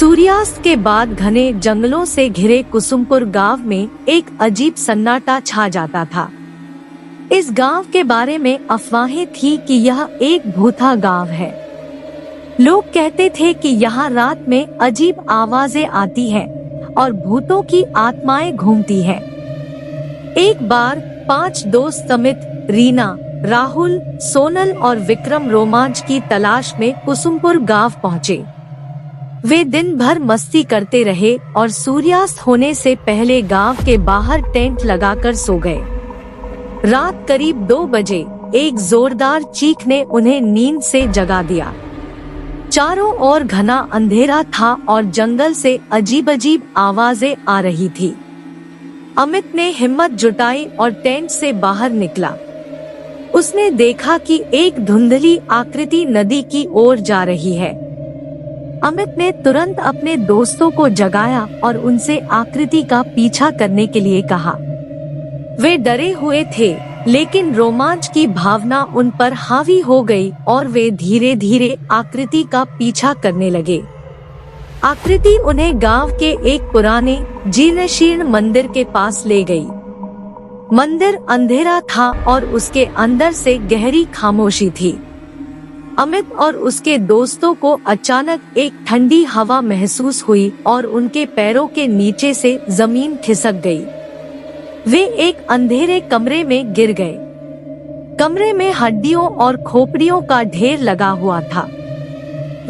सूर्यास्त के बाद घने जंगलों से घिरे कुसुमपुर गांव में एक अजीब सन्नाटा छा जाता था। इस गांव के बारे में अफवाहें थी कि यह एक भूता गांव है। लोग कहते थे कि यहाँ रात में अजीब आवाजें आती हैं और भूतों की आत्माएं घूमती हैं। एक बार 5 दोस्त समित रीना, राहुल, सोनल और विक्रम रोमांच की तलाश में कुसुमपुर गांव पहुँचे। वे दिन भर मस्ती करते रहे और सूर्यास्त होने से पहले गांव के बाहर टेंट लगाकर सो गए। रात करीब 2 बजे एक जोरदार चीख ने उन्हें नींद से जगा दिया। चारों ओर घना अंधेरा था और जंगल से अजीब-अजीब आवाजें आ रही थी। अमित ने हिम्मत जुटाई और टेंट से बाहर निकला। उसने देखा कि एक धुंधली आकृति नदी की ओर जा रही है। अमित ने तुरंत अपने दोस्तों को जगाया और उनसे आकृति का पीछा करने के लिए कहा। वे डरे हुए थे, लेकिन रोमांच की भावना उन पर हावी हो गई और वे धीरे धीरे आकृति का पीछा करने लगे। आकृति उन्हें गांव के एक पुराने जीर्ण मंदिर के पास ले गई। मंदिर अंधेरा था और उसके अंदर से गहरी खामोशी थी। अमित और उसके दोस्तों को अचानक एक ठंडी हवा महसूस हुई और उनके पैरों के नीचे से जमीन खिसक गई। वे एक अंधेरे कमरे में गिर गए। कमरे में हड्डियों और खोपड़ियों का ढेर लगा हुआ था।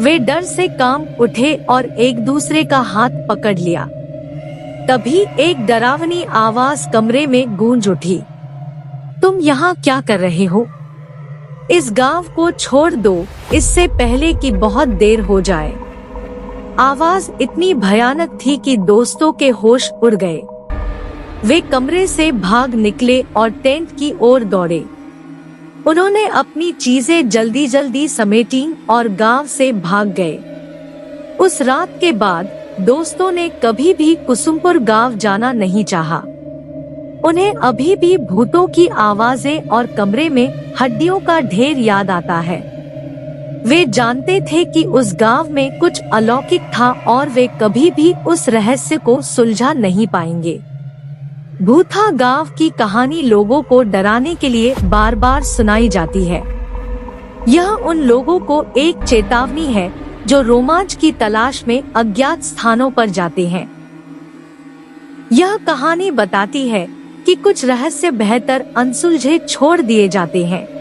वे डर से कांप उठे और एक दूसरे का हाथ पकड़ लिया। तभी एक डरावनी आवाज कमरे में गूंज उठी। तुम यहाँ क्या कर रहे हो? इस गांव को छोड़ दो, इससे पहले कि बहुत देर हो जाए। आवाज इतनी भयानक थी कि दोस्तों के होश उड़ गए। वे कमरे से भाग निकले और टेंट की ओर दौड़े। उन्होंने अपनी चीजें जल्दी जल्दी समेटी और गांव से भाग गए। उस रात के बाद दोस्तों ने कभी भी कुसुमपुर गांव जाना नहीं चाहा। उन्हें अभी भी भूतों की आवाजें और कमरे में हड्डियों का ढेर याद आता है। वे जानते थे कि उस गांव में कुछ अलौकिक था और वे कभी भी उस रहस्य को सुलझा नहीं पाएंगे। भूता गांव की कहानी लोगों को डराने के लिए बार बार सुनाई जाती है। यह उन लोगों को एक चेतावनी है जो रोमांच की तलाश में अज्ञात स्थानों पर जाते हैं। यह कहानी बताती है कि कुछ रहस्य बेहतर अनसुलझे छोड़ दिए जाते हैं।